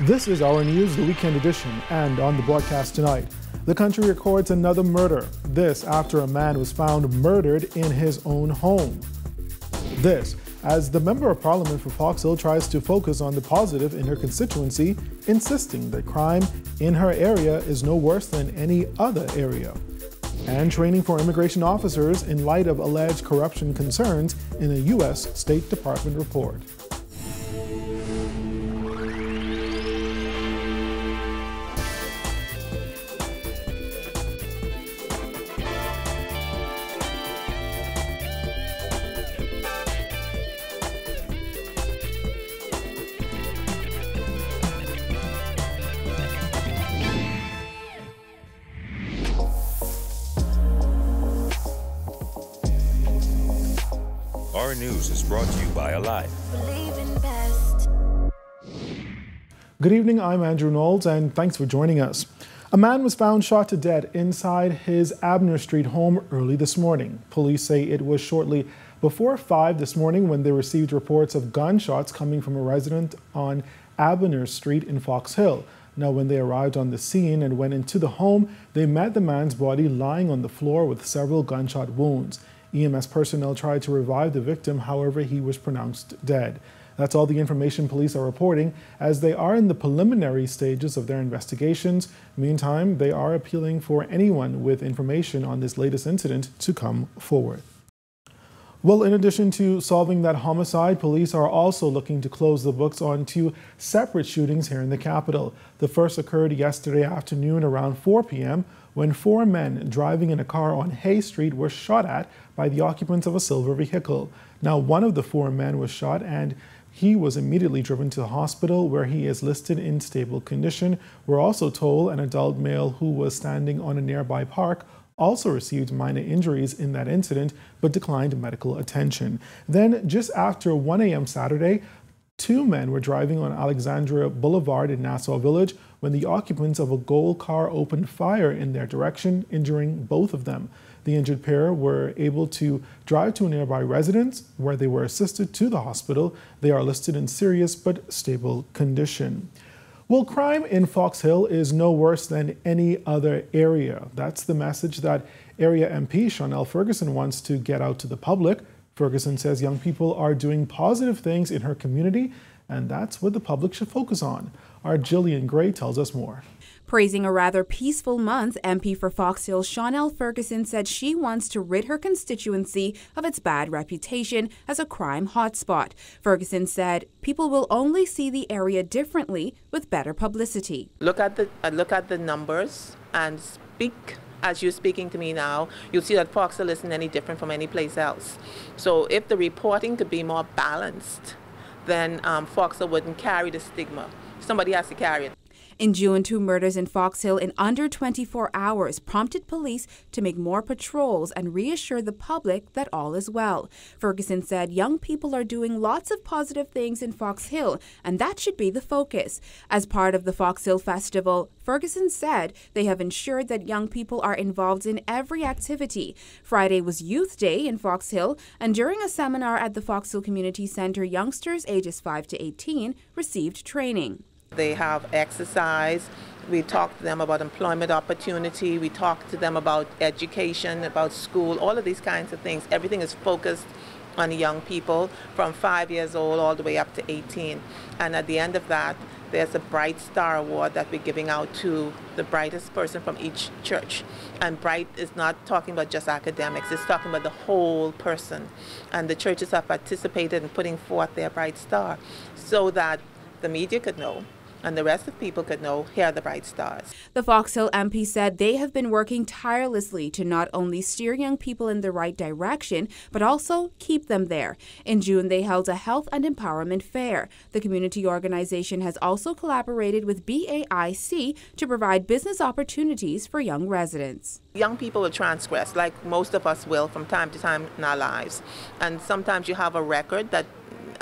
This is our news, the weekend edition, and on the broadcast tonight, the country records another murder. This after a man was found murdered in his own home. This as the Member of Parliament for Fox Hill tries to focus on the positive in her constituency, insisting that crime in her area is no worse than any other area. And training for immigration officers in light of alleged corruption concerns in a U.S. State Department report. Our news is brought to you by Alive. Good evening, I'm Andrew Knowles, and thanks for joining us. A man was found shot to death inside his Abner Street home early this morning. Police say it was shortly before 5 this morning when they received reports of gunshots coming from a resident on Abner Street in Fox Hill. Now, when they arrived on the scene and went into the home, they met the man's body lying on the floor with several gunshot wounds. EMS personnel tried to revive the victim, however, he was pronounced dead. That's all the information police are reporting, as they are in the preliminary stages of their investigations. Meantime, they are appealing for anyone with information on this latest incident to come forward. Well, in addition to solving that homicide, police are also looking to close the books on 2 separate shootings here in the capital. The first occurred yesterday afternoon around 4 p.m. when 4 men driving in a car on Hay Street were shot at by the occupants of a silver vehicle. Now, one of the 4 men was shot and he was immediately driven to the hospital where he is listed in stable condition. We're also told an adult male who was standing on a nearby park also received minor injuries in that incident but declined medical attention. Then, just after 1 a.m. Saturday, 2 men were driving on Alexandria Boulevard in Nassau Village when the occupants of a gold car opened fire in their direction, injuring both of them. The injured pair were able to drive to a nearby residence where they were assisted to the hospital. They are listed in serious but stable condition. Well, crime in Fox Hill is no worse than any other area. That's the message that area MP Chanel Ferguson wants to get out to the public. Ferguson says young people are doing positive things in her community, and that's what the public should focus on. Our Jillian Gray tells us more. Praising a rather peaceful month, MP for Fox Hill Chanel Ferguson said she wants to rid her constituency of its bad reputation as a crime hotspot. Ferguson said people will only see the area differently with better publicity. Look at the numbers and speak. As you're speaking to me now, you'll see that Fox Hill isn't any different from any place else. So if the reporting could be more balanced, then Fox Hill wouldn't carry the stigma. Somebody has to carry it. In June, 2 murders in Fox Hill in under 24 hours prompted police to make more patrols and reassure the public that all is well. Ferguson said young people are doing lots of positive things in Fox Hill, and that should be the focus. As part of the Fox Hill Festival, Ferguson said they have ensured that young people are involved in every activity. Friday was Youth Day in Fox Hill, and during a seminar at the Fox Hill Community Center, youngsters ages 5 to 18 received training. They have exercise. We talk to them about employment opportunity. We talk to them about education, about school, all of these kinds of things. Everything is focused on young people from 5 years old all the way up to 18. And at the end of that, there's a Bright Star Award that we're giving out to the brightest person from each church. And bright is not talking about just academics, it's talking about the whole person. And the churches have participated in putting forth their Bright Star so that the media could know and the rest of people could know, here are the bright stars. The Fox Hill MP said they have been working tirelessly to not only steer young people in the right direction, but also keep them there. In June, they held a health and empowerment fair. The community organization has also collaborated with BAIC to provide business opportunities for young residents. Young people will transgress, like most of us will from time to time in our lives. And sometimes you have a record that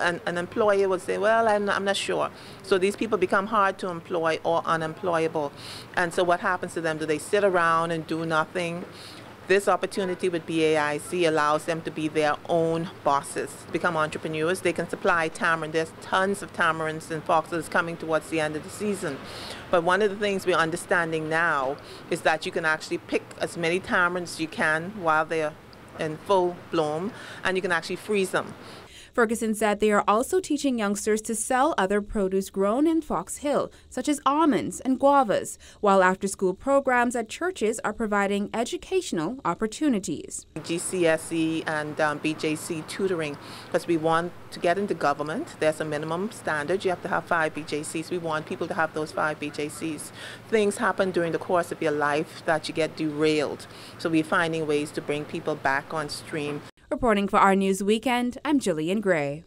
an employer would say, well, I'm not sure. So these people become hard to employ or unemployable. And so what happens to them? Do they sit around and do nothing? This opportunity with BAIC allows them to be their own bosses, become entrepreneurs. They can supply tamarind. There's tons of tamarinds and Fox Hill coming towards the end of the season. But one of the things we're understanding now is that you can actually pick as many tamarinds as you can while they're in full bloom, and you can actually freeze them. Ferguson said they are also teaching youngsters to sell other produce grown in Fox Hill, such as almonds and guavas, while after-school programs at churches are providing educational opportunities. GCSE and BJC tutoring, because we want to get into government. There's a minimum standard. You have to have 5 BJCs. We want people to have those 5 BJCs. Things happen during the course of your life that you get derailed. So we're finding ways to bring people back on stream. Reporting for Our News Weekend, I'm Jillian Gray.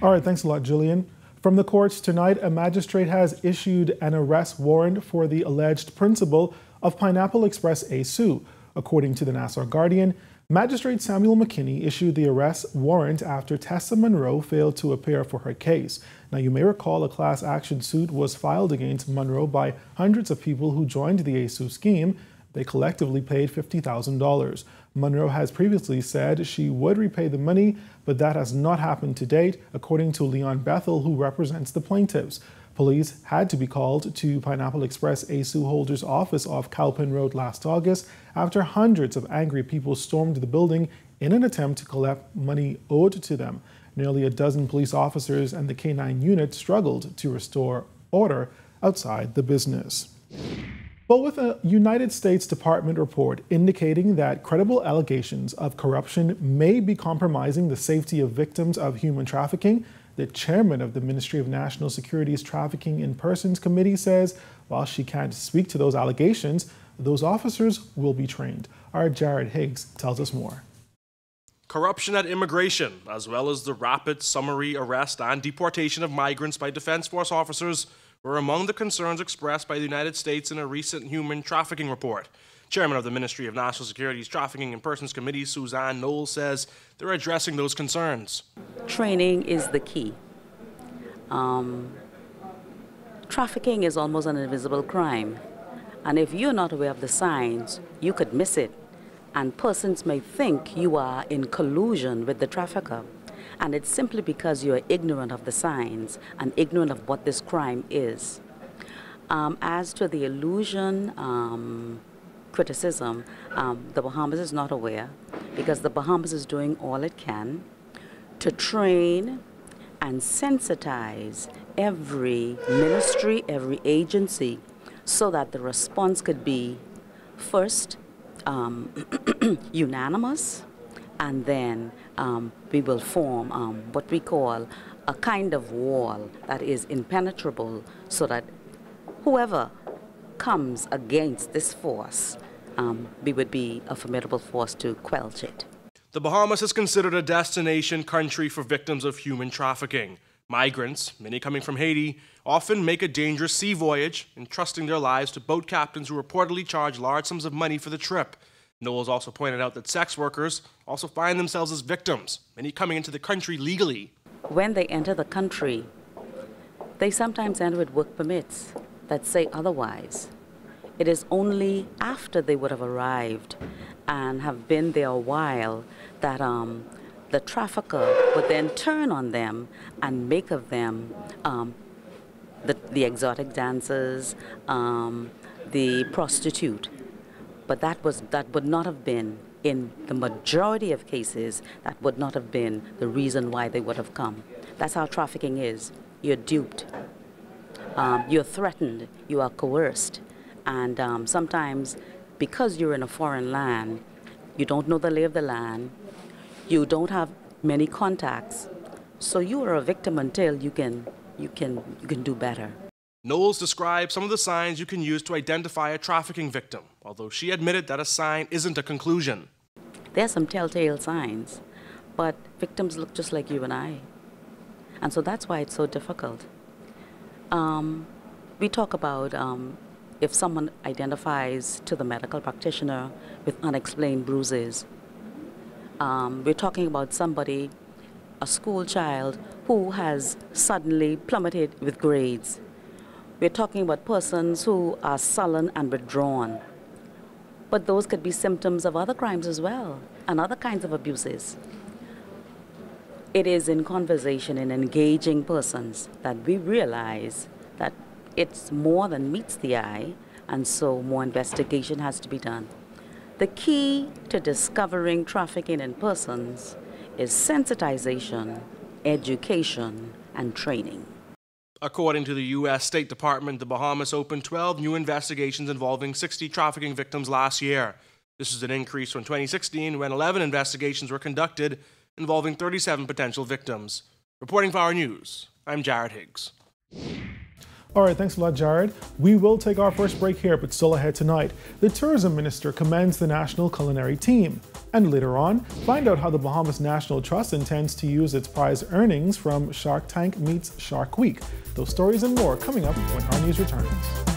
All right, thanks a lot, Jillian. From the courts tonight, a magistrate has issued an arrest warrant for the alleged principal of Pineapple Express ASU. According to the Nassau Guardian, Magistrate Samuel McKinney issued the arrest warrant after Tessa Monroe failed to appear for her case. Now, you may recall a class action suit was filed against Monroe by hundreds of people who joined the ASU scheme. They collectively paid $50,000. Monroe has previously said she would repay the money, but that has not happened to date, according to Leon Bethel, who represents the plaintiffs. Police had to be called to Pineapple Express ASU holder's office off Cowpen Road last August after hundreds of angry people stormed the building in an attempt to collect money owed to them. Nearly a dozen police officers and the K-9 unit struggled to restore order outside the business. But with a United States Department report indicating that credible allegations of corruption may be compromising the safety of victims of human trafficking, the chairman of the Ministry of National Security's Trafficking in Persons Committee says while she can't speak to those allegations, those officers will be trained. Our Jared Higgs tells us more. Corruption at immigration, as well as the rapid summary arrest and deportation of migrants by Defense Force officers, were among the concerns expressed by the United States in a recent human trafficking report. Chairman of the Ministry of National Security's Trafficking in Persons Committee, Suzanne Knowles, says they're addressing those concerns. Training is the key. Trafficking is almost an invisible crime. And if you're not aware of the signs, you could miss it. And persons may think you are in collusion with the trafficker. And it's simply because you're ignorant of the signs and ignorant of what this crime is. As to the illusion criticism, the Bahamas is not aware because the Bahamas is doing all it can to train and sensitize every ministry, every agency, so that the response could be first unanimous, and then we will form what we call a kind of wall that is impenetrable, so that whoever comes against this force, we would be a formidable force to quench it. The Bahamas is considered a destination country for victims of human trafficking. Migrants, many coming from Haiti, often make a dangerous sea voyage, entrusting their lives to boat captains who reportedly charge large sums of money for the trip. Knowles also pointed out that sex workers also find themselves as victims, many coming into the country legally. When they enter the country, they sometimes enter with work permits that say otherwise. It is only after they would have arrived and have been there a while that the trafficker would then turn on them and make of them the exotic dancers, the prostitute. But that would not have been, in the majority of cases, that would not have been the reason why they would have come. That's how trafficking is. You're duped. You're threatened. You are coerced. And sometimes, because you're in a foreign land, you don't know the lay of the land, you don't have many contacts, so you are a victim until you can do better. Knowles described some of the signs you can use to identify a trafficking victim, although she admitted that a sign isn't a conclusion. There are some telltale signs, but victims look just like you and I. And so that's why it's so difficult. We talk about if someone identifies to the medical practitioner with unexplained bruises. We're talking about somebody, a school child, who has suddenly plummeted with grades. We're talking about persons who are sullen and withdrawn. But those could be symptoms of other crimes as well, and other kinds of abuses. It is in conversation and engaging persons that we realize that it's more than meets the eye, and so more investigation has to be done. The key to discovering trafficking in persons is sensitization, education, and training. According to the U.S. State Department, the Bahamas opened 12 new investigations involving 60 trafficking victims last year. This is an increase from 2016, when 11 investigations were conducted involving 37 potential victims. Reporting for our news, I'm Jared Higgs. All right, thanks a lot, Jared. We will take our first break here, but still ahead tonight, the tourism minister commends the national culinary team. And later on, find out how the Bahamas National Trust intends to use its prize earnings from Shark Tank meets Shark Week. Those stories and more coming up when our news returns.